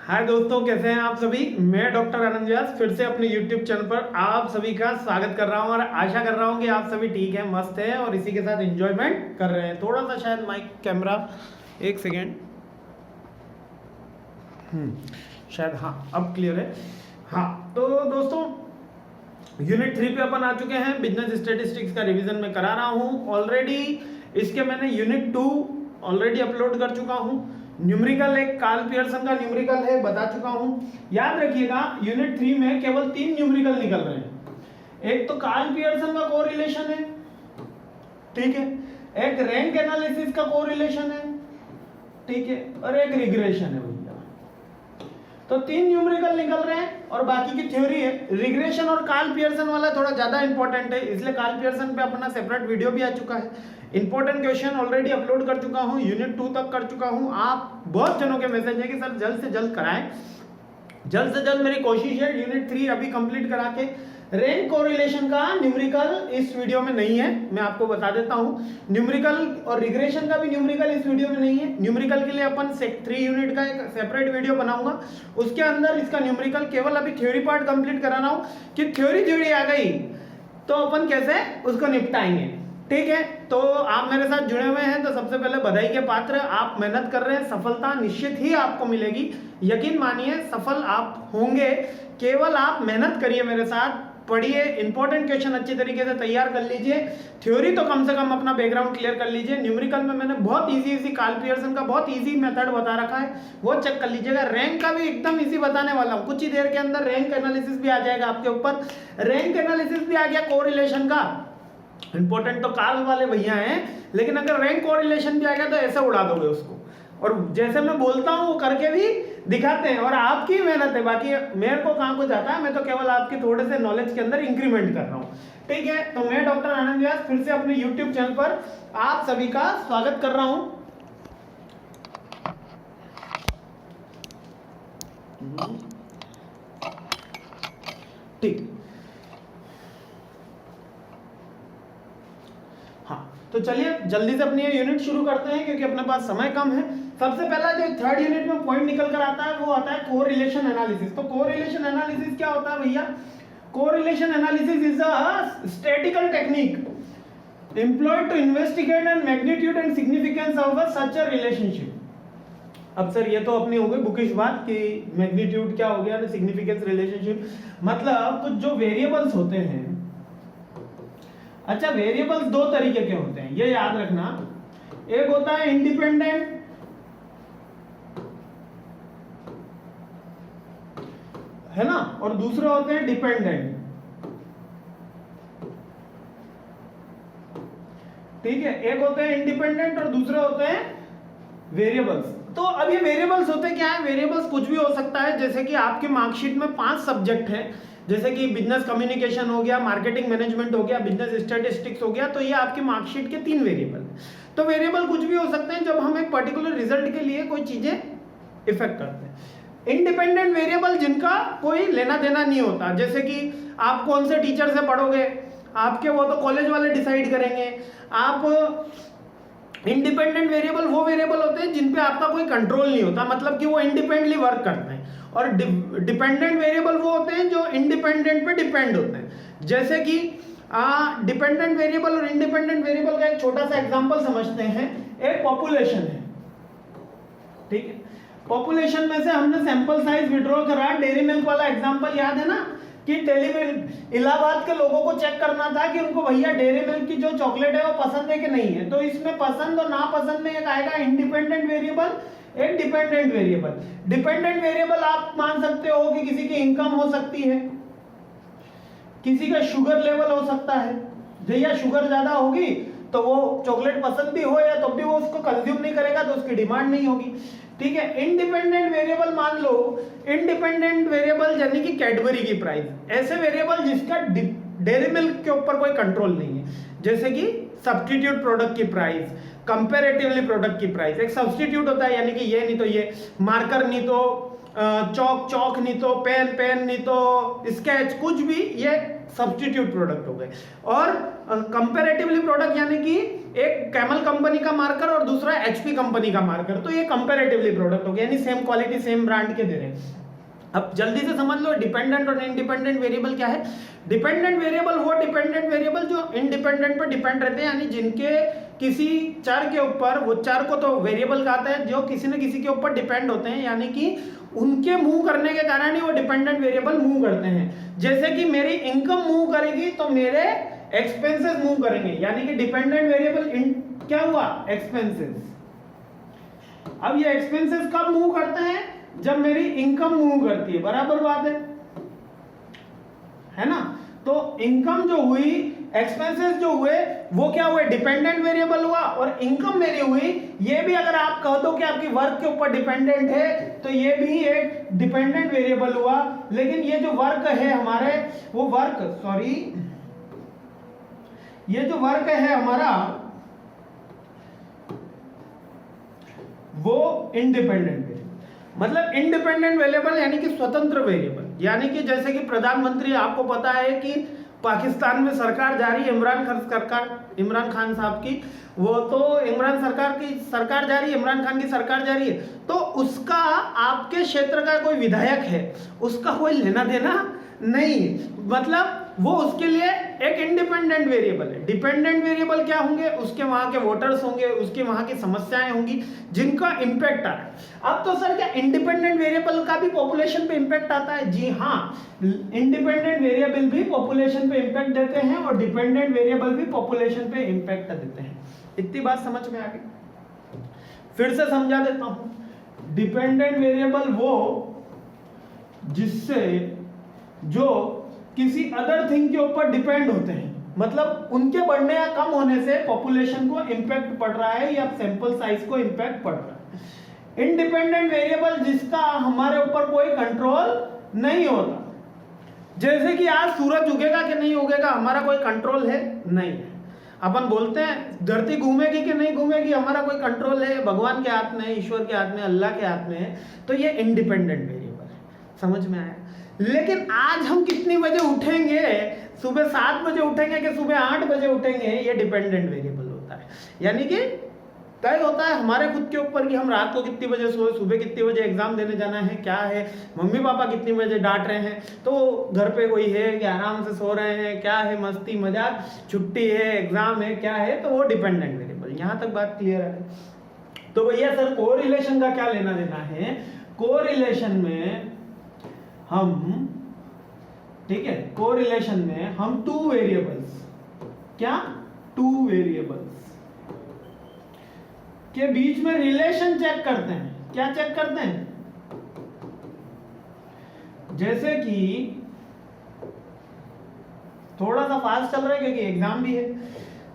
हाय दोस्तों, कैसे हैं आप सभी। मैं डॉक्टर आनंद व्यास फिर से अपने YouTube चैनल पर आप सभी का स्वागत कर रहा हूं और आशा कर रहा हूं कि आप सभी ठीक हैं, मस्त हैं और इसी के साथ एंजॉयमेंट कर रहे हैं। थोड़ा सा शायद माइक कैमरा एक सेकेंड, शायद हाँ अब क्लियर है। हाँ तो दोस्तों, यूनिट 3 पे अपन आ चुके हैं। बिजनेस स्टैटिस्टिक्स का रिवीजन मैं करा रहा हूँ ऑलरेडी। इसके मैंने यूनिट 2 ऑलरेडी अपलोड कर चुका हूँ। न्यूमेरिकल एक कार्ल पियर्सन का न्यूमेरिकल है, बता चुका हूँ। याद रखिएगा यूनिट 3 में केवल 3 न्यूमेरिकल निकल रहे हैं। एक तो कार्ल पियर्सन का कोरिलेशन है, ठीक है, एक रैंक एनालिसिस का कोरिलेशन है, ठीक है, और एक रिग्रेशन है भैया। तो 3 न्यूमेरिकल निकल रहे हैं और बाकी की थ्योरी है। रिग्रेशन और कार्ल पियर्सन वाला थोड़ा ज्यादा इंपॉर्टेंट है, इसलिए कार्ल पियर्सन पे अपना सेपरेट वीडियो भी आ चुका है। इंपॉर्टेंट क्वेश्चन ऑलरेडी अपलोड कर चुका हूं, यूनिट 2 तक कर चुका हूं। आप बहुत जनों के मैसेज है कि सर जल्द से जल्द कराएं, जल्द से जल्द मेरी कोशिश है यूनिट 3 अभी कंप्लीट करा के। रैंक कोरिलेशन का न्यूमेरिकल इस वीडियो में नहीं है, मैं आपको बता देता हूं। न्यूमेरिकल और रिग्रेशन का भी न्यूमेरिकल इस वीडियो में नहीं है। न्यूमेरिकल के लिए अपन 3 यूनिट का एक सेपरेट वीडियो बनाऊंगा, उसके अंदर इसका न्यूमेरिकल केवल अभी थ्योरी पार्ट कंप्लीट कराना हो कि थ्योरी आ गई तो अपन कैसे उसको निपटाएंगे, ठीक है। तो आप मेरे साथ जुड़े हुए हैं तो सबसे पहले बधाई के पात्र। आप मेहनत कर रहे हैं, सफलता निश्चित ही आपको मिलेगी, यकीन मानिए सफल आप होंगे। केवल आप मेहनत करिए, मेरे साथ पढ़िए, इंपॉर्टेंट क्वेश्चन अच्छी तरीके से तैयार कर लीजिए। थ्योरी तो कम से कम अपना बैकग्राउंड क्लियर कर लीजिए। न्यूमेरिकल में मैंने बहुत इजी कार्ल पियर्सन का बहुत इजी मेथड बता रखा है, वो चेक कर लीजिएगा। रैंक का भी एकदम इजी बताने वाला हूँ, कुछ ही देर के अंदर रैंक एनालिसिस भी आ जाएगा आपके ऊपर। रैंक एनालिसिस भी आ गया कोरिलेशन का। इंपॉर्टेंट तो कार्ल वाले भैया हैं, लेकिन अगर रैंक कोरिलेशन भी आ गया तो ऐसे उड़ा दोगे उसको। और जैसे मैं बोलता हूं वो करके भी दिखाते हैं, और आपकी मेहनत है, बाकी मेरे को कहां कुछ आता है, मैं तो केवल आपके थोड़े से नॉलेज के अंदर इंक्रीमेंट कर रहा हूं, ठीक है। तो मैं डॉक्टर आनंद व्यास फिर से अपने यूट्यूब चैनल पर आप सभी का स्वागत कर रहा हूं। ठीक, हाँ तो चलिए जल्दी से अपनी यूनिट शुरू करते हैं क्योंकि अपने पास समय कम है। सबसे पहला जो 3rd यूनिट में पॉइंट निकल कर आता है वो आता है कोरिलेशन एनालिसिस। तो कोरिलेशन एनालिसिस क्या होता है भैया? Correlation analysis is a statistical technique employed to investigate and magnitude and significance of such a relationship. अब सर ये तो अपनी हो गई बुकिश बात कि मैग्नीट्यूड क्या हो गया, सिग्निफिकेंस रिलेशनशिप, मतलब कुछ जो वेरिएबल्स होते हैं। अच्छा, वेरिएबल्स 2 तरीके के होते हैं, ये याद रखना। एक होता है इंडिपेंडेंट, है ना, और दूसरे होते हैं डिपेंडेंट, ठीक है। एक होते हैं इंडिपेंडेंट और दूसरे होते हैं वेरिएबल्स। तो अब ये वेरिएबल्स होते क्या है? वेरिएबल्स कुछ भी हो सकता है, जैसे कि आपके मार्कशीट में 5 सब्जेक्ट है, जैसे कि बिजनेस कम्युनिकेशन हो गया, मार्केटिंग मैनेजमेंट हो गया, बिजनेस स्टैटिस्टिक्स हो गया। तो ये आपकी मार्कशीट के 3 वेरिएबल। तो वेरिएबल कुछ भी हो सकते हैं जब हम एक पर्टिकुलर रिजल्ट के लिए कोई चीजें इफेक्ट करते हैं। इंडिपेंडेंट वेरिएबल जिनका कोई लेना देना नहीं होता, जैसे कि आप कौन से टीचर से पढ़ोगे, आपके वो तो कॉलेज वाले डिसाइड करेंगे। आप इंडिपेंडेंट वेरिएबल वो वेरिएबल होते हैं जिन पे आपका कोई कंट्रोल नहीं होता, मतलब कि वो इंडिपेंडेंटली वर्क करते हैं। और डिपेंडेंट वेरिएबल वो होते हैं जो इंडिपेंडेंट पे डिपेंड होते हैं। जैसे कि डिपेंडेंट वेरिएबल और इंडिपेंडेंट वेरिएबल का एक छोटा सा एग्जांपल समझते हैं। एक पॉपुलेशन है, ठीक है। पॉपुलेशन में से हमने सैंपल साइज विड्रॉ करा, डेयरी मिल्क वाला एग्जांपल याद है ना, कि इलाहाबाद के लोगों को चेक करना था कि उनको भैया डेयरी मिल्क की जो चॉकलेट है वो पसंद है कि नहीं है। तो इसमें पसंद और नापसंद में एक आएगा इंडिपेंडेंट वेरिएबल, एक डिपेंडेंट वेरिएबल। डिपेंडेंट वेरिएबल आप मान सकते हो कि किसी की इनकम हो सकती है, किसी का शुगर लेवल हो सकता है। भैया शुगर ज्यादा होगी तो वो चॉकलेट पसंद भी हो या तो भी वो उसको कंज्यूम नहीं करेगा, तो उसकी डिमांड नहीं होगी, ठीक है। इंडिपेंडेंट वेरिएबल मान लो, इंडिपेंडेंट वेरिएबल यानी कि कैडबरी की प्राइस, ऐसे वेरिएबल जिसका डेयरी मिल्क के ऊपर कोई कंट्रोल नहीं है, जैसे कि सब्स्टिट्यूट प्रोडक्ट की प्राइस, कंपैरेटिवली प्रोडक्ट की प्राइस। एक सब्स्टिट्यूट होता है, यानी कि ये नहीं तो ये, मार्कर नहीं तो चौक, चौक नहीं तो पेन, पेन नहीं तो स्केच, कुछ भी, ये सब्स्टिट्यूट प्रोडक्ट हो गए। और कंपैरेटिवली प्रोडक्ट यानी कि एक कैमल कंपनी का मार्कर और दूसरा एचपी कंपनी का मार्कर, तो ये कंपैरेटिवली प्रोडक्ट हो गया, यानी सेम क्वालिटी सेम ब्रांड के दे रहे हैं। अब जल्दी से समझ लो डिपेंडेंट और इंडिपेंडेंट वेरिएबल क्या है। डिपेंडेंट वेरिएबल वो डिपेंडेंट वेरिएबल जो इंडिपेंडेंट पर डिपेंड रहते हैं, यानी जिनके किसी चर के ऊपर, वो चर को तो वेरिएबल कहते हैं, जो किसी न किसी के ऊपर डिपेंड होते हैं, यानी कि उनके मूव करने के कारण ही वो डिपेंडेंट वेरिएबल मूव करते हैं। जैसे कि मेरी इनकम मूव करेगी तो मेरे एक्सपेंसेस मूव करेंगे, यानी कि डिपेंडेंट वेरिएबल क्या हुआ, एक्सपेंसेस। अब ये एक्सपेंसेस कब मूव करते हैं, जब मेरी इनकम मूव करती है, बराबर बात है ना। तो इनकम जो हुई, एक्सपेंसेस जो हुए, वो क्या हुए, डिपेंडेंट वेरिएबल हुआ, और इनकम मेरी हुई, ये भी अगर आप कह दो कि आपकी वर्क के ऊपर डिपेंडेंट है तो ये भी एक डिपेंडेंट वेरिएबल हुआ। लेकिन ये जो वर्क है हमारे, वो वर्क, सॉरी, ये जो वर्क है हमारा, वो इंडिपेंडेंट वेरिएबल, मतलब इंडिपेंडेंट वेरिएबल यानी कि स्वतंत्र वेरिएबल। यानी कि जैसे कि प्रधानमंत्री, आपको पता है कि पाकिस्तान में सरकार जा रही है, इमरान खान साहब की, वो तो इमरान सरकार की सरकार जा रही है, इमरान खान की सरकार जा रही है, तो उसका आपके क्षेत्र का कोई विधायक है, उसका कोई लेना देना नहीं, मतलब वो उसके लिए एक इंडिपेंडेंट वेरिएबल है। डिपेंडेंट वेरिएबल क्या होंगे, उसके वहां के वोटर्स होंगे, उसके वहां की समस्याएं होंगी जिनका इंपैक्ट आ रहा है। अब तो सर क्या इंडिपेंडेंट वेरिएबल का भी पॉपुलेशन पे इंपैक्ट आता है? जी हाँ, इंडिपेंडेंट वेरिएबल भी पॉपुलेशन पे इंपैक्ट देते हैं और डिपेंडेंट वेरिएबल भी पॉपुलेशन पे इंपैक्ट देते हैं। इतनी बात समझ में आ गई? फिर से समझा देता हूं। डिपेंडेंट वेरिएबल वो जिससे, जो किसी अदर थिंग के ऊपर डिपेंड होते हैं, मतलब उनके बढ़ने या कम होने से पॉपुलेशन को इंपैक्ट पड़ रहा है या सैंपल साइज को इंपैक्ट पड़ रहा है। इंडिपेंडेंट वेरिएबल जिसका हमारे ऊपर कोई कंट्रोल नहीं होता, जैसे कि आज सूरज उगेगा कि नहीं उगेगा, हमारा कोई कंट्रोल है नहीं है। अपन बोलते हैं धरती घूमेगी कि नहीं घूमेगी, हमारा कोई कंट्रोल है, भगवान के हाथ में है, ईश्वर के हाथ में, अल्लाह के हाथ में है, तो ये इंडिपेंडेंट वेरिएबल है। समझ में आया? लेकिन आज हम कितनी बजे उठेंगे, सुबह 7 बजे उठेंगे कि सुबह 8 बजे उठेंगे, ये डिपेंडेंट वेरिएबल होता है। यानी कि तय होता है हमारे खुद के ऊपर कि हम रात को कितनी बजे सोए, सुबह कितनी बजे एग्जाम देने जाना है, क्या है, मम्मी पापा कितनी बजे डांट रहे हैं, तो घर पे कोई है कि आराम से सो रहे हैं, क्या है, मस्ती मजाक, छुट्टी है, एग्जाम है, क्या है, तो वो डिपेंडेंट वेरिएबल। यहाँ तक बात क्लियर है? तो भैया सर कोरिलेशन का क्या लेना देना है? कोरिलेशन में हम, ठीक है, कोरिलेशन में हम 2 वेरिएबल्स, क्या 2 वेरिएबल्स के बीच में रिलेशन चेक करते हैं। क्या चेक करते हैं? जैसे कि थोड़ा सा फास्ट चल रहा है क्योंकि एग्जाम भी है।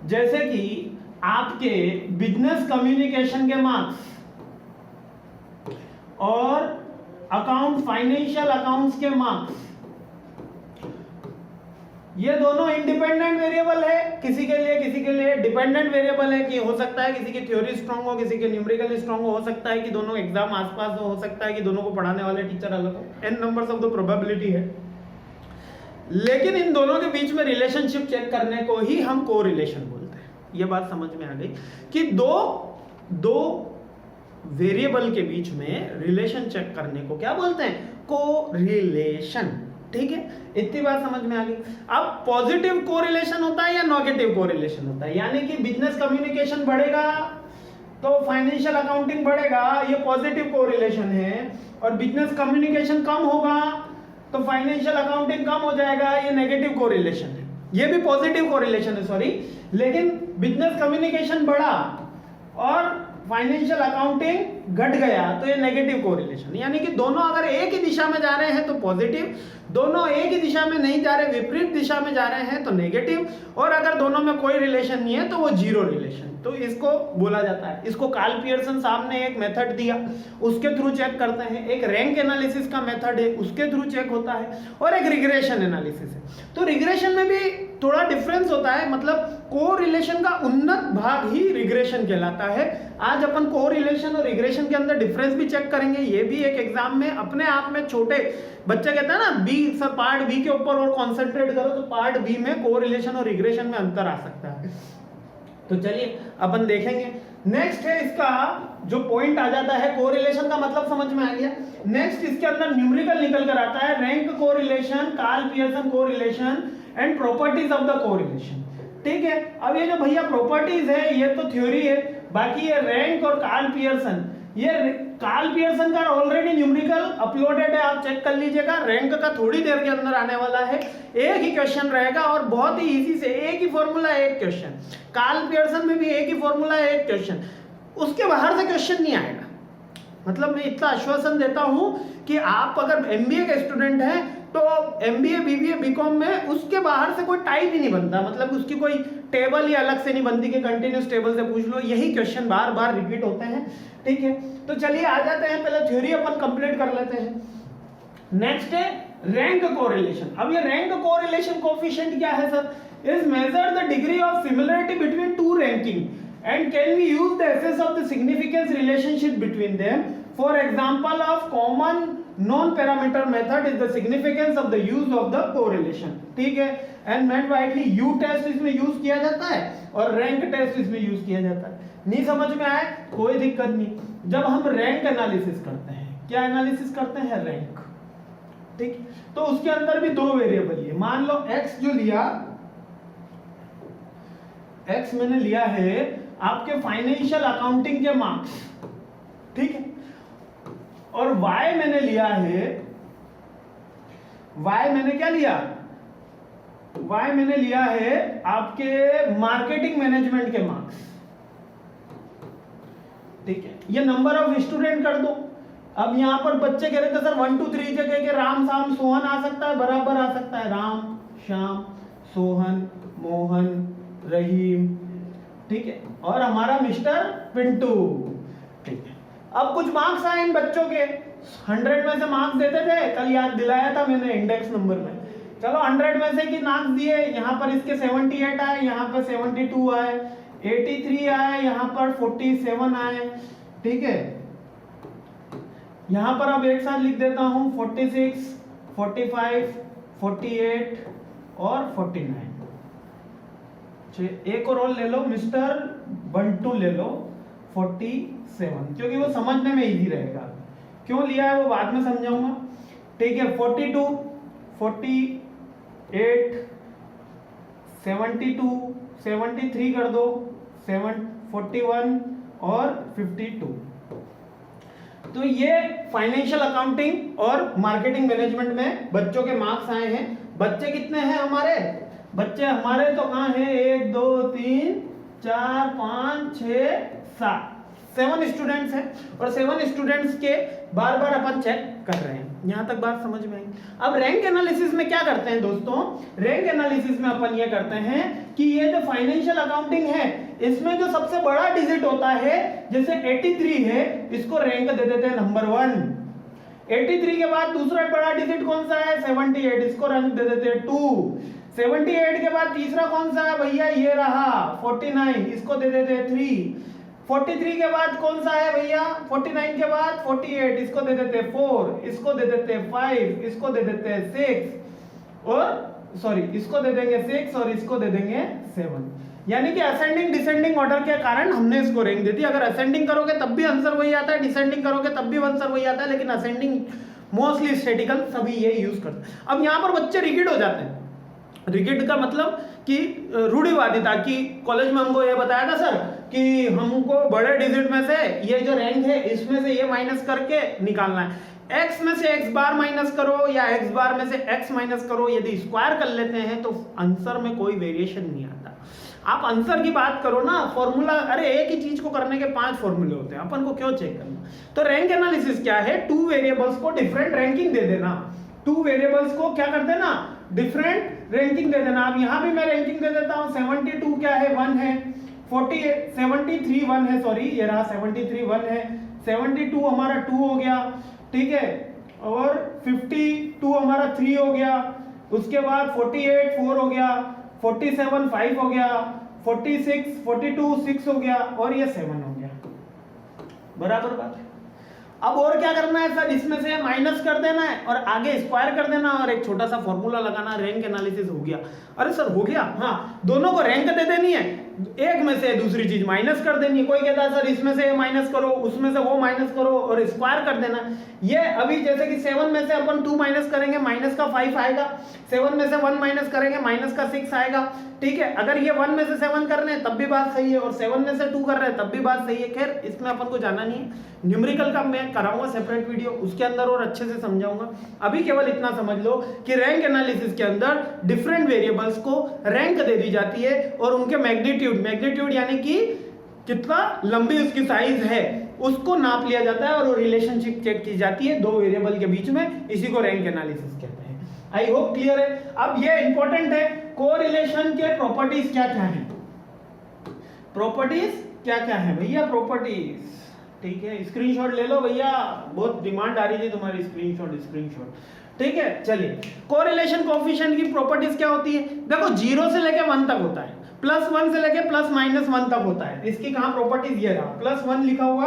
जैसे कि आपके बिजनेस कम्युनिकेशन के मार्क्स और अकाउंट, फाइनेंशियल अकाउंट्स के मार्क्स, ये दोनों इंडिपेंडेंट वेरिएबल है। किसी के लिए डिपेंडेंट वेरिएबल है कि हो सकता है किसी की थ्योरी स्ट्रांग हो, किसी के न्यूमेरिकल स्ट्रांग हो सकता है कि दोनों एग्जाम आसपास हो सकता है कि दोनों को पढ़ाने वाले टीचर अलग हो, n numbers of the probability है। लेकिन इन दोनों के बीच में रिलेशनशिप चेक करने को ही हम कोरिलेशन बोलते हैं। ये बात समझ में आ गई कि दो वेरिएबल के बीच में रिलेशन चेक करने को क्या बोलते हैं? कोरिलेशन। ठीक है, इतनी बात समझ में आ गई। अब पॉजिटिव कोरिलेशन होता है या नेगेटिव कोरिलेशन होता है, यानी कि बिजनेस कम्युनिकेशन बढ़ेगा तो फाइनेंशियल अकाउंटिंग बढ़ेगा, ये पॉजिटिव कोरिलेशन है, और बिजनेस कम्युनिकेशन कम होगा तो फाइनेंशियल अकाउंटिंग कम हो जाएगा, ये नेगेटिव कोरिलेशन है। ये भी पॉजिटिव कोरिलेशन है, सॉरी, लेकिन बिजनेस कम्युनिकेशन बढ़ा और फाइनेंशियल अकाउंटिंग घट गया तो ये नेगेटिव कोरिलेशन। यानी कि दोनों अगर एक ही दिशा में जा रहे हैं तो पॉजिटिव, दोनों एक ही दिशा में नहीं जा रहे, विपरीत दिशा में जा रहे हैं तो नेगेटिव, और अगर दोनों में कोई रिलेशन नहीं है तो वो जीरो रिलेशन। तो इसको बोला जाता है। इसको कार्ल पियर्सन साहब ने एक मेथड दिया, उसके थ्रू चेक करते हैं। एक रैंक एनालिसिस का मेथड है, उसके थ्रू चेक होता है, और एक रिग्रेशन एनालिसिस है। तो रिग्रेशन में भी थोड़ा डिफरेंस होता है, मतलब कोरिलेशन का उन्नत भाग ही रिग्रेशन कहलाता है। आज अपन कोरिलेशन और रिग्रेशन के अंदर डिफरेंस भी चेक करेंगे। ये भी एक एग्जाम में अपने आप में छोटे बच्चे कहते हैं ना, बी सर पार्ट बी के ऊपर और कॉन्सेंट्रेट करो, तो पार्ट बी में कोरिलेशन और रिग्रेशन में अंतर आ सकता है। तो चलिए अपन देखेंगे। नेक्स्ट है इसका जो पॉइंट आ जाता है, कोरिलेशन का मतलब समझ में आ गया। नेक्स्ट इसके अंदर न्यूमेरिकल निकल कर आता है, rank correlation, Karl Pearson correlation and properties of the correlation. ठीक है, अब ये जो भैया प्रॉपर्टीज है ये तो थ्योरी है, बाकी ये रैंक और कार्ल पियर्सन, ये कार्ल पियर्सन का ऑलरेडी न्यूमेरिकल अपलोडेड है, आप चेक कर लीजिएगा। रैंक का थोड़ी देर के अंदर आने वाला है, एक ही क्वेश्चन रहेगा और बहुत ही इजी से, एक ही फॉर्मूला एक क्वेश्चन। कार्ल पियर्सन में भी एक ही फॉर्मूला एक क्वेश्चन, उसके बाहर से क्वेश्चन नहीं आएगा। मतलब मैं इतना आश्वासन देता हूं कि आप अगर एमबीए के स्टूडेंट हैं तो एमबीए बीबीए बीकॉम में उसके बाहर से कोई टाइप ही नहीं बनता, मतलब उसकी कोई टेबल ही अलग से नहीं बनती कि कंटिन्यूस टेबल से पूछ लो, यही क्वेश्चन बार बार रिपीट होते हैं। ठीक है, तो चलिए आ जाते हैं, पहले थ्योरी अपन कंप्लीट कर लेते हैं। नेक्स्ट है रैंक कोरिलेशन। अब ये रैंक कोरिलेशन कोएफिशिएंट क्या है sir? Is measure the degree of similarity between two ranking and can we use the assess of the significance relationship between them. For example of common non parameter method is the significance of the use of the correlation. ठीक है, and meant widely U test इसमें use किया जाता है और rank test इसमें use किया जाता है। नहीं समझ में आए कोई दिक्कत नहीं। जब हम रैंक एनालिसिस करते हैं, क्या एनालिसिस करते हैं? रैंक। ठीक, तो उसके अंदर भी दो वेरिएबल है। मान लो x जो लिया, x मैंने लिया है आपके फाइनेंशियल अकाउंटिंग के मार्क्स, ठीक है, और y मैंने लिया है, y मैंने क्या लिया? y मैंने लिया है आपके मार्केटिंग मैनेजमेंट के मार्क्स। ठीक है, ये नंबर ऑफ स्टूडेंट कर दो। अब यहां पर बच्चे कह रहे थे सर 1 2 3 जगह के राम श्याम सोहन आ सकता है, बराबर आ सकता है, राम श्याम सोहन मोहन रहीम, ठीक है, और हमारा मिस्टर पिंटू। ठीक है, अब कुछ मार्क्स आए इन बच्चों के, 100 में से मार्क्स देते थे, कल याद दिलाया था मैंने इंडेक्स नंबर में। चलो 100 में से कि मार्क्स दिए, यहाँ पर इसके 78 आए, यहाँ पर 72 आए, 83 आए, यहाँ पर 47 आए। ठीक है, यहाँ पर अब एक साथ लिख देता हूँ 46, 45, 48 और 49। एक और ले लो, मिस्टर बंटू ले लो 47, क्योंकि वो समझने में इजी रहेगा। क्यों लिया है वो बाद में समझाऊंगा। ठीक है, 42, 48, 72, 73 कर दो, 41 और 52। तो ये फाइनेंशियल अकाउंटिंग और मार्केटिंग मैनेजमेंट में बच्चों के मार्क्स आए हैं। बच्चे कितने हैं हमारे? बच्चे हमारे तो कहाँ हैं? 1 2 3 4 5 6 7 7 स्टूडेंट्स हैं, और 7 स्टूडेंट्स के बार बार अपन चेक कर रहे हैं। यहाँ तक बात समझ में आई। अब रैंक एनालिसिस में क्या करते हैं दोस्तों? रैंक एनालिसिस में अपन ये करते हैं कि ये जो फाइनेंशियल अकाउंटिंग है, इसमें जो सबसे बड़ा डिजिट होता है, जैसे 83 है, इसको रैंक दे देते हैं नंबर 1। 83 के बाद दूसरा बड़ा डिजिट कौन सा है? 78, इसको रैंक दे देते हैं 2। 78 के बाद तीसरा कौन सा है भैया? ये रहा 49, इसको दे देते हैं 3। 43 के बाद कौन सा है भैया? 49 के बाद 48, इसको दे देते हैं 4, इसको दे देते हैं 5, इसको दे देते हैं 6, और सॉरी इसको दे देंगे 6 और इसको दे देंगे 7। यानी कि असेंडिंग डिसेंडिंग ऑर्डर के कारण हमने इसको रैंक दे दी। अगर असेंडिंग करोगे तब भी आंसर वही आता है, डिसेंडिंग करोगे तब भी आंसर वही आता है, लेकिन असेंडिंग मोस्टली स्टैटिकल सभी ये यूज करते हैं। अब यहाँ पर बच्चे रिगिड हो जाते हैं। रिगिड का मतलब कि रूढ़िवादिता, कि कॉलेज में हमको ये बताया था सर कि हमको बड़े डिजिट में से ये जो रैंक है इसमें से ये माइनस करके निकालना है। x में से x बार माइनस करो या x बार में से x माइनस करो, यदि स्क्वायर कर लेते हैं तो आंसर में कोई वेरिएशन नहीं आता। आप आंसर की बात करो ना, फॉर्मूला, अरे एक ही चीज को करने के 5 फॉर्मूले होते हैं, अपन को क्यों चेक करना? तो रैंक एनालिसिस क्या है? 2 वेरिएबल्स को डिफरेंट रैंकिंग दे देना। 2 वेरिएबल्स को क्या कर देना? डिफरेंट रैंकिंग दे देना। अब यहाँ भी मैं रैंकिंग दे देता हूँ। 72 क्या है? 1 है, 48 73 1 है, सॉरी ये रहा 73 1 है, 72 हमारा 2 हो गया, ठीक है, और 52 हमारा 3 हो गया, उसके बाद 48 4 हो गया, 47 5 हो गया, 46 42 6 हो गया और ये 7 हो गया। बराबर बात है। अब और क्या करना है सर, इसमें से माइनस कर देना है और आगे स्क्वायर कर देना और एक छोटा सा फॉर्मूला लगाना, रैंक एनालिसिस हो गया। अरे सर हो गया, हाँ दोनों को रैंक दे देनी है, एक में से दूसरी चीज माइनस कर देनी है। कोई कहता है सर इसमें से माइनस करो, उसमें से वो माइनस करो और स्क्वायर कर देना। ये अभी जैसे कि 7 में से अपन 2 माइनस करेंगे, माइनस का 5 आएगा, 7 में से 1 माइनस करेंगे, माइनस का 6 आएगा, ठीक है। अगर ये 1 में से 7 कर रहे हैं तब भी बात सही है और 7 में से 2 कर रहे हैं तब भी बात सही है। खैर इसमें अपन को जाना नहीं है, न्यूमेरिकल का मैं कराऊंगा सेपरेट वीडियो, उसके अंदर और अच्छे से समझाऊंगा। अभी केवल इतना समझ लो कि रैंक एनालिसिस के अंदर डिफरेंट वेरिएबल्स को रैंक दे दी जाती है और उनके मैग्नीट्यूड यानी कि कितना लंबी उसकी साइज है उसको नाप लिया जाता है और रिलेशनशिप चेक की जाती है दो वेरिएबल के बीच में, इसी को रैंक एनालिसिस कहते हैं। आई होप क्लियर है। अब ये इंपॉर्टेंट है, कोरिलेशन के प्रॉपर्टीज क्या क्या है, प्रॉपर्टीज क्या क्या है भैया, प्रॉपर्टीज, ठीक है। स्क्रीनशॉट ले लो भैया, बहुत डिमांड आ रही थी तुम्हारी स्क्रीनशॉट, ठीक है। चलिए कोरिलेशन कोएफिशिएंट की प्रॉपर्टीज क्या होती है, देखो 0 से लेके 1 तक होता है, +1 से लेके +-1 तक होता है। इसकी कहां प्रॉपर्टीज, ये रहा +1 लिखा हुआ,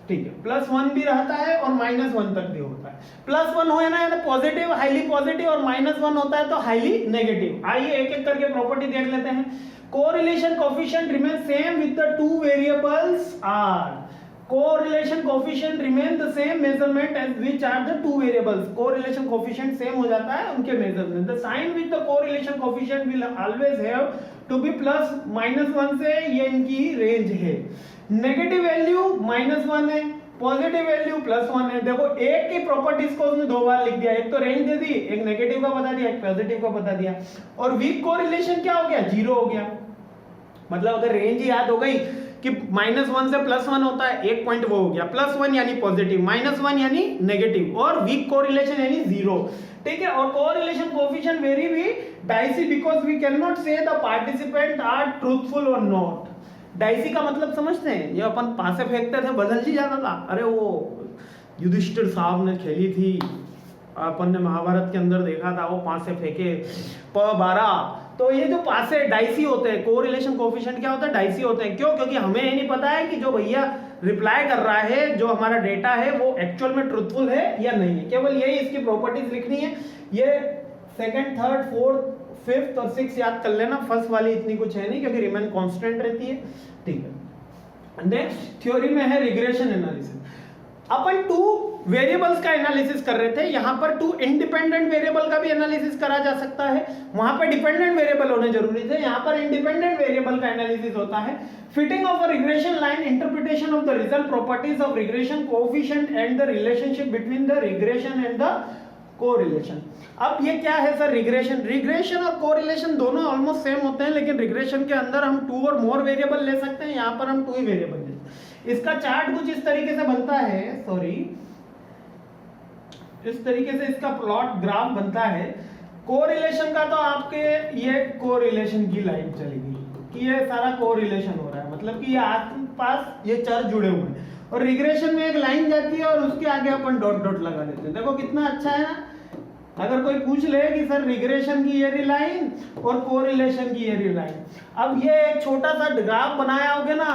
ठीक है, +1 भी रहता है और -1 तक भी होता है। +1 हो ना तो पॉजिटिव, हाईली पॉजिटिव, और -1 होता है तो हाईली नेगेटिव। आइए एक एक करके प्रॉपर्टी देख लेते हैं। Correlation coefficient remain same with the two variables are, correlation coefficient remain the same measurement as which are the two variables, correlation coefficient same हो जाता है उनके measurement। the sign with the correlation coefficient will always have to be +-1 से ये इनकी range है। Negative value -1 है, positive value +1 है। देखो एक की प्रॉपर्टीज को उसने 2 बार लिख दिया, एक तो रेंज दे दी, एक नेगेटिव का बता दिया, एक पॉजिटिव का बता दिया, और वीक कोरिलेशन क्या हो गया, 0 हो गया। मतलब अगर रेंज याद हो गई कि -1 से +1 होता है, एक पॉइंट वो हो गया, +1 यानी पॉजिटिव, -1 यानी नेगेटिव, और वीक कोरिलेशन यानी 0, ठीक है। और कोरिलेशन कोएफिशिएंट वेरी भी dicey because we can not say the participant are truthful और नॉट। डाइसी का मतलब समझते हैं, ये अपन पासे फेंकते थे बदल ही जाता था। अरे वो युधिष्ठिर साहब ने खेली थी, अपन ने महाभारत के अंदर देखा था, वो पासे फेंके प12, तो ये जो पासे डाइसी होते हैं, कोरिलेशन कोएफिशिएंट क्या होता है, डाइसी होते हैं। क्यों? क्योंकि हमें ये नहीं पता है कि जो भैया रिप्लाई कर रहा है, जो हमारा डेटा है वो एक्चुअल में ट्रूथफुल है या नहीं है। केवल यही इसकी प्रॉपर्टीज लिखनी है। ये 2nd 3rd 4th 5th और 6th याद कर लेना, फर्स्ट वाली इतनी कुछ है नहीं क्योंकि रिमेन कांस्टेंट रहती है, ठीक है। नेक्स्ट थ्योरी में है रिग्रेशन एनालिसिस। अपन 2 वेरिएबल्स का एनालिसिस कर रहे थे, यहां पर 2 इंडिपेंडेंट वेरिएबल का भी एनालिसिस करा जा सकता है। वहां पर डिपेंडेंट वेरिएबल होने जरूरी थे, यहां पर इंडिपेंडेंट वेरिएबल का एनालिसिस होता है। Fitting of a regression line, interpretation of the result, properties of regression coefficient and the relationship between the regression and the correlation. अब ये क्या है सर, रिग्रेशन और कोरिलेशन दोनों ऑलमोस्ट सेम होते हैं, लेकिन रिग्रेशन के अंदर हम 2 और मोर वेरिएबल ले सकते हैं, यहां पर हम 2 ही वेरिएबल ले। इसका चार्ट कुछ इस तरीके से बनता है, इस तरीके से इसका प्लॉट ग्राफ बनता है। कोरिलेशन का तो आपके ये कोरिलेशन की लाइन चलेगी कि ये सारा कोरिलेशन हो रहा है, मतलब कि ये आस-पास ये चर जुड़े हुए हैं, और रिग्रेशन में एक लाइन जाती है और उसके आगे अपन डॉट डॉट लगा देते हैं। देखो कितना अच्छा है ना। अगर कोई पूछ ले कि सर रिग्रेशन की ये लाइन और कोरिलेशन की ये लाइन, अब ये एक छोटा सा ग्राफ बनाया होगे ना,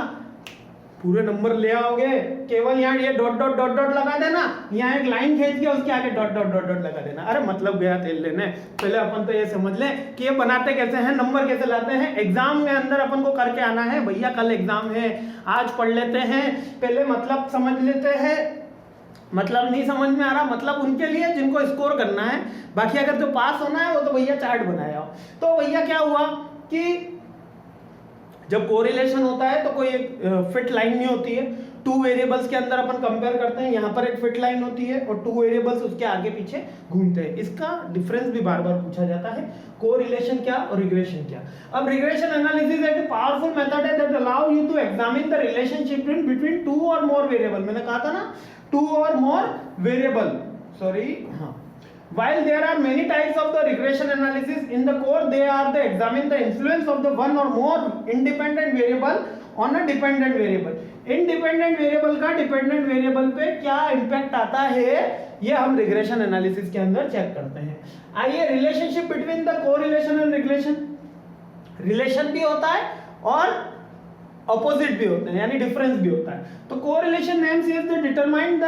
पूरे नंबर ले आओगे, केवल यहाँ ये डॉट डॉट डॉट डॉट लगा देना, यहाँ एक लाइन खींच के उसके आगे डॉट डॉट डॉट डॉट लगा देना। अरे मतलब गया तेल लेने। पहले अपन तो ये समझ ले कि ये बनाते कैसे हैं, नंबर कैसे लाते हैं। एग्जाम में अंदर अपन को करके आना है भैया, कल एग्जाम है, आज पढ़ लेते हैं, पहले मतलब समझ लेते हैं। मतलब नहीं समझ में आ रहा, मतलब उनके लिए जिनको स्कोर करना है, बाकी अगर जो पास होना है वो तो भैया चार्ट बनाया हो। तो भैया क्या हुआ कि जब कोरिलेशन होता है तो कोई एक फिट लाइन नहीं होती है, 2 वेरिएबल्स के अंदर अपन कंपेयर करते हैं, यहाँ पर एक फिट लाइन होती है और 2 वेरिएबल्स उसके आगे पीछे घूमते हैं। इसका डिफरेंस भी बार बार पूछा जाता है, कोरिलेशन क्या और रिग्रेशन क्या। अब रिग्रेशन एनालिसिस एक पावरफुल मेथड है that allow you to examine the relationship between 2 और मोर वेरिएबल। मैंने कहा था ना 2 और मोर वेरिएबल, सॉरी हाँ, While there are many types of the regression analysis, in the core they examine the influence of the one or more independent variable on a dependent variable. Independent variable का dependent variable पे क्या impact आता है, ये हम regression analysis के अंदर check करते हैं. आइए, relationship between the correlation and regression. Relation भी होता है और ऑपोजिट भी होते हैं, यानी डिफरेंस भी होता है. तो correlation names is the determine the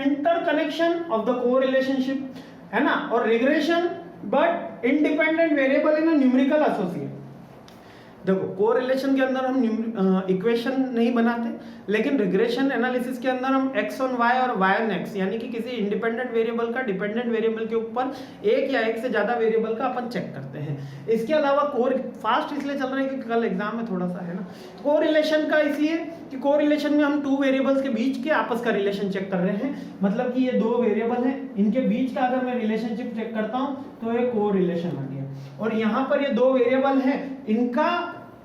interconnection of the correlationship, है ना. और regression but independent variable in a numerical association. देखो, कोरिलेशन के अंदर हम इक्वेशन नहीं बनाते, लेकिन रिग्रेशन एनालिसिस के अंदर हम x ऑन y और y ऑन x, यानी कि किसी इंडिपेंडेंट वेरिएबल का डिपेंडेंट वेरिएबल के ऊपर एक या एक से ज्यादा वेरिएबल का अपन चेक करते हैं. इसके अलावा फास्ट इसलिए चल रहा है कि कल एग्जाम में थोड़ा सा है ना. कोरिलेशन का इसलिए कि कोरिलेशन में हम टू वेरिएबल्स के बीच के आपस का रिलेशन चेक कर रहे हैं. मतलब कि ये दो वेरिएबल हैं, इनके बीच का अगर मैं रिलेशनशिप चेक करता हूं तो ये कोरिलेशन आ गया. और यहाँ पर ये दो वेरिएबल हैं,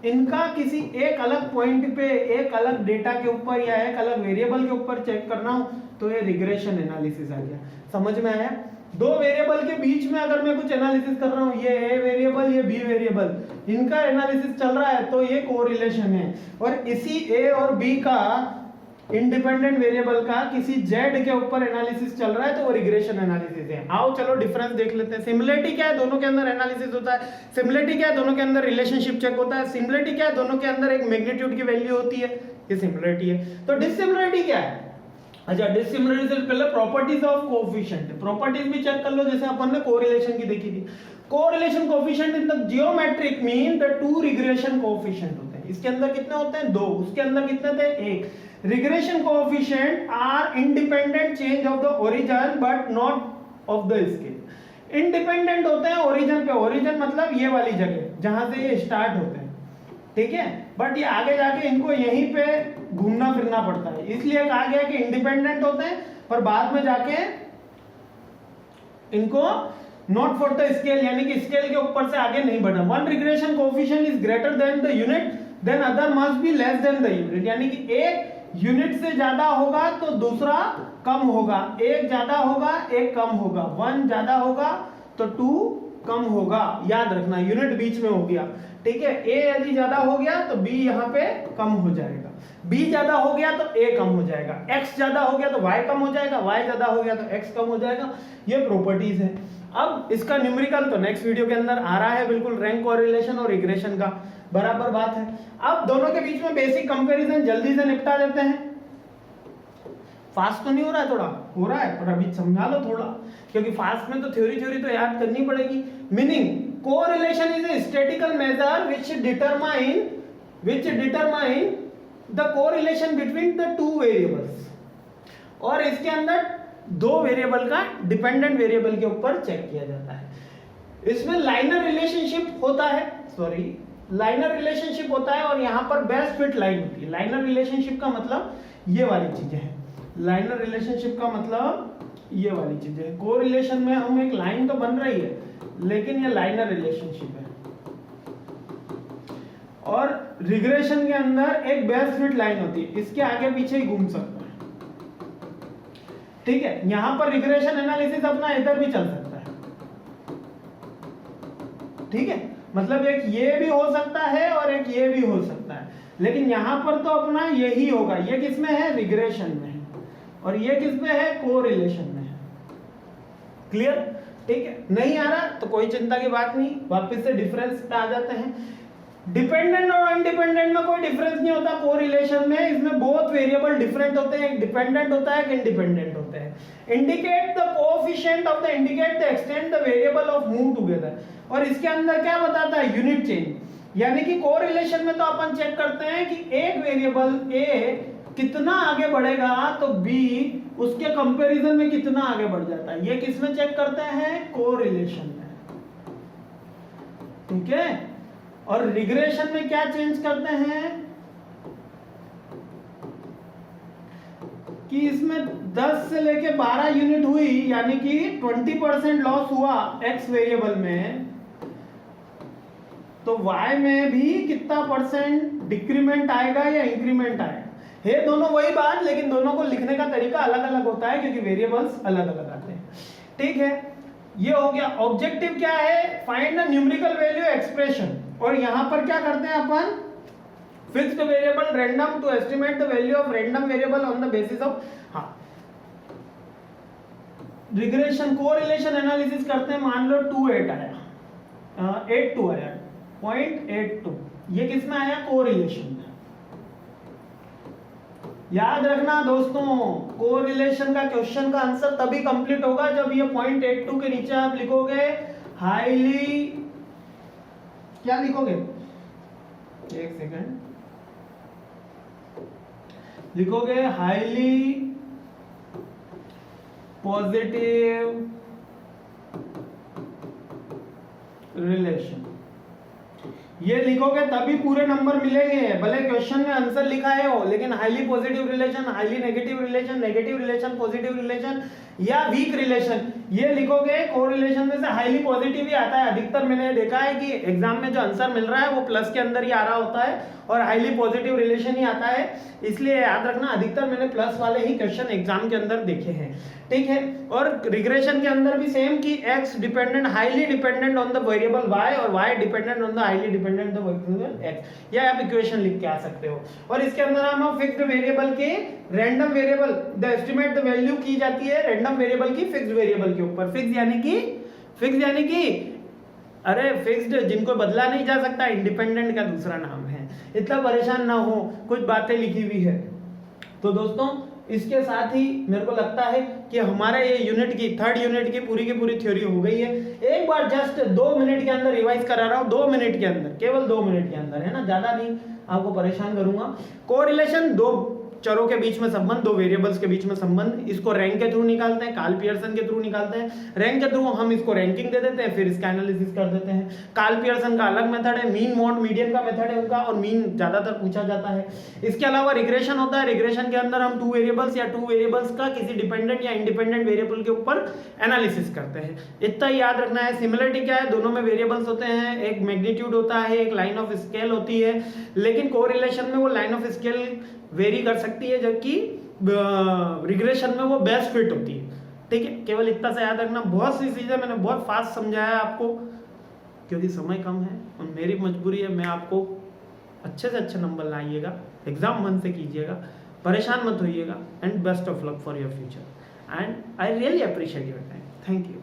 इनका किसी एक अलग पॉइंट पे एक अलग डेटा के ऊपर या एक अलग वेरिएबल के ऊपर चेक करना हो तो ये रिग्रेशन एनालिसिस आ गया. समझ में आया. दो वेरिएबल के बीच में अगर मैं कुछ एनालिसिस कर रहा हूँ, ये ए वेरिएबल ये बी वेरिएबल, इनका एनालिसिस चल रहा है तो ये कोरिलेशन है. और इसी ए और बी का इंडिपेंडेंट वेरिएबल का किसी जेड के ऊपर एनालिसिस चल रहा है तो वो रिग्रेशन एनालिसिस है. आओ चलो डिफरेंस देख लेते हैं. सिमिलरिटी क्या है, दोनों के अंदर एनालिसिस होता है. सिमिलरिटी क्या है, दोनों के अंदर रिलेशनशिप चेक होता है. सिमिलरिटी क्या है, दोनों के अंदर एक मैग्नीट्यूड की वैल्यू होती है, ये सिमिलरिटी है. तो डिसिमिलरिटी क्या है. अच्छा, डिसिमिलरिटी से पहले प्रॉपर्टीज ऑफ कोएफिशिएंट, प्रॉपर्टीज भी चेक कर लो, जैसे अपन ने कोरिलेशन की देखी थी. Correlation coefficient in the geometric mean the two regression coefficient होते हैं. इसके अंदर कितने होते हैं, दो. उसके अंदर कितने थे, एक. Regression coefficient are independent change of the origin but not of the scale. Independent होते हैं origin पे. origin मतलब ये वाली जगह जहां से ये स्टार्ट होते हैं, ठीक है. बट ये आगे जाके इनको यहीं पे घूमना फिरना पड़ता है, इसलिए कहा गया कि इंडिपेंडेंट होते हैं पर बाद में जाके इनको नॉट फॉर द स्केल, यानी कि स्केल के ऊपर से आगे नहीं बढ़ना. One regression coefficient is greater than the unit then other must be less than the unit. यानी कि एक यूनिट से ज्यादा होगा तो दूसरा कम होगा, एक ज्यादा होगा एक कम होगा, वन ज्यादा होगा तो टू कम होगा. याद रखना, यूनिट बीच में हो गया, ठीक है. ए यदि ज्यादा हो गया तो बी यहाँ पे कम हो जाएगा, बी ज्यादा हो गया तो ए कम हो जाएगा, एक्स ज्यादा हो गया तो वाई कम हो जाएगा, वाई ज्यादा हो गया तो एक्स कम हो जाएगा. ये प्रॉपर्टीज है. अब इसका न्यूमेरिकल तो नेक्स्ट वीडियो के अंदर आ रहा है, बिल्कुल रैंक कोरिलेशन और रिग्रेशन का बराबर बात है. अब दोनों के बीच में बेसिक कंपैरिजन जल्दी से निपटा देते हैं. फास्ट तो नहीं हो रहा है, थोड़ा हो रहा है पर अभी समझा लो थोड़ा, क्योंकि फास्ट में तो थ्योरी तो याद करनी पड़ेगी. Meaning correlation is a statical measure which determine the correlation between the two variables. और इसके अंदर दो वेरिएबल का डिपेंडेंट वेरिएबल के ऊपर चेक किया जाता है. इसमें लाइनर रिलेशनशिप होता है और यहाँ पर बेस्ट फिट लाइन होती है. लाइनर रिलेशनशिप का मतलब ये वाली चीजें हैं. लाइनर रिलेशनशिप का मतलब ये वाली चीजें हैं. कोरिलेशन में हम एक लाइन तो बन रही है, लेकिन ये लाइनर रिलेशनशिप है. और रिग्रेशन के अंदर एक बेस्ट फिट लाइन होती है, इसके आगे पीछे ही घूम सकते हैं, ठीक है. यहां पर रिग्रेशन एनालिसिस अपना इधर भी चल सकता है, ठीक है. मतलब एक ये भी हो सकता है और एक ये भी हो सकता है, लेकिन यहां पर तो अपना यही होगा. ये किसमें है, रिग्रेशन में है, और ये किसमें है, कोरिलेशन में है. क्लियर, ठीक है. नहीं आ रहा तो कोई चिंता की बात नहीं, वापस से डिफरेंस पे आ जाते हैं. डिपेंडेंट और अनडिपेंडेंट में कोई डिफरेंस नहीं होता कोरिलेशन में. इसमें बोथ वेरिएबल डिफरेंट होते हैं, एक डिपेंडेंट होता है, एक इंडिपेंडेंट होता है. Indicate the coefficient of the indicate the extent the variable of move together. और इसके अंदर क्या बताता है, यूनिट चेंज. यानी कि कोरिलेशन में तो अपन चेक करते हैं कि एक वेरिएबल ए कितना आगे बढ़ेगा तो बी उसके कंपैरिजन में कितना आगे बढ़ जाता है. ये किसमें चेक करते हैं, कोरिलेशन में, ठीक है. और रिग्रेशन में क्या चेंज करते हैं कि इसमें 10 से लेके 12 यूनिट हुई, यानी कि 20% लॉस हुआ एक्स वेरिएबल में, तो y में भी कितना परसेंट डिक्रीमेंट आएगा या इंक्रीमेंट आएगा. है दोनों वही बात, लेकिन दोनों को लिखने का तरीका अलग अलग होता है क्योंकि वेरिएबल्स अलग अलग आते हैं, ठीक है. ये हो गया। ऑब्जेक्टिव क्या है? Find the numerical value expression. और यहां पर क्या करते हैं अपन? Fixed variable random to estimate the value of random variable on the basis of, हाँ, रिग्रेशन कोरिलेशन एनालिसिस करते हैं। मान लो 2.8 आया, 82 आया, 0.82, ये किस में आया? कोरिलेशन में। याद रखना दोस्तों, कोरिलेशन का क्वेश्चन का आंसर तभी कंप्लीट होगा जब ये 0.82 के नीचे आप लिखोगे हाईली, क्या लिखोगे? एक सेकंड, लिखोगे हाईली पॉजिटिव रिलेशन। ये लिखोगे तभी पूरे नंबर मिलेंगे, भले क्वेश्चन में आंसर लिखा है हो, लेकिन highly positive relation, highly negative relation, negative relation, positive relation या वीक रिलेशन, ये लिखोगे। कोरिलेशन में से हाईली पॉजिटिव ही आता है। अधिकतर मैंने देखा है कि एग्जाम में जो आंसर मिल रहा है वो प्लस के अंदर ही आ रहा होता है और हाईली पॉजिटिव रिलेशन ही आता है। इसलिए याद रखना, अधिकतर मैंने प्लस वाले ही क्वेश्चन एग्जाम के अंदर देखे हैं, ठीक है। और रिग्रेशन के अंदर भी सेम कि x dependent, highly dependent on the variable y और y dependent on the highly dependent the variable x, या आप इक्वेशन लिख के आ सकते हो। और इसके अंदर हम फिक्स्ड वेरिएबल के random variable the estimate the value की जाती है रैंडम वेरिएबल की फिक्स्ड वेरिएबल के ऊपर। फिक्स यानी कि अरे फिक्स्ड जिनको बदला नहीं जा सकता, इंडिपेंडेंट का दूसरा नाम है। इतना परेशान ना हो, कुछ बातें लिखी हुई है। तो दोस्तों इसके साथ ही मेरे को लगता है कि हमारा ये यूनिट की, थर्ड यूनिट की पूरी थ्योरी हो गई है। एक बार जस्ट 2 मिनट के अंदर रिवाइज करा रहा हूँ, 2 मिनट के अंदर, केवल 2 मिनट के अंदर, है ना, ज्यादा नहीं आपको परेशान करूंगा। कोरिलेशन, दो चरों के बीच में संबंध, दो वेरिएबल्स के बीच में संबंध, इसको रैंक के थ्रू निकालते हैं, कार्ल पियर्सन के थ्रू निकालते हैं। रैंक के थ्रू हम इसको रैंकिंग दे देते हैं, फिर इसका एनालिसिस कर देते हैं। कार्ल पियर्सन का अलग मेथड है, मीन मोड मीडियन का मेथड है उनका, और मीन ज्यादातर पूछा जाता है। इसके अलावा रिग्रेशन होता है। रिग्रेशन के अंदर हम 2 वेरिएबल्स या 2 वेरिएबल्स का किसी डिपेंडेंट या इंडिपेंडेंट वेरिएबल के ऊपर एनालिसिस करते हैं। इतना ही याद रखना है। सिमिलरिटी क्या है? दोनों में वेरिएबल्स होते हैं, एक मैग्नीट्यूड होता है, एक लाइन ऑफ स्केल होती है, लेकिन कोरिलेशन में वो लाइन ऑफ स्केल वेरी कर सकती है, जबकि रिग्रेशन में वो बेस्ट फिट होती है, ठीक है। केवल इतना सा याद रखना। बहुत सी चीजें मैंने बहुत फास्ट समझाया है आपको, क्योंकि समय कम है और मेरी मजबूरी है। मैं आपको अच्छे से अच्छे नंबर लाइएगा, एग्जाम मन से कीजिएगा, परेशान मत होइएगा, and best of luck for your future, and I really appreciate your time. Thank you.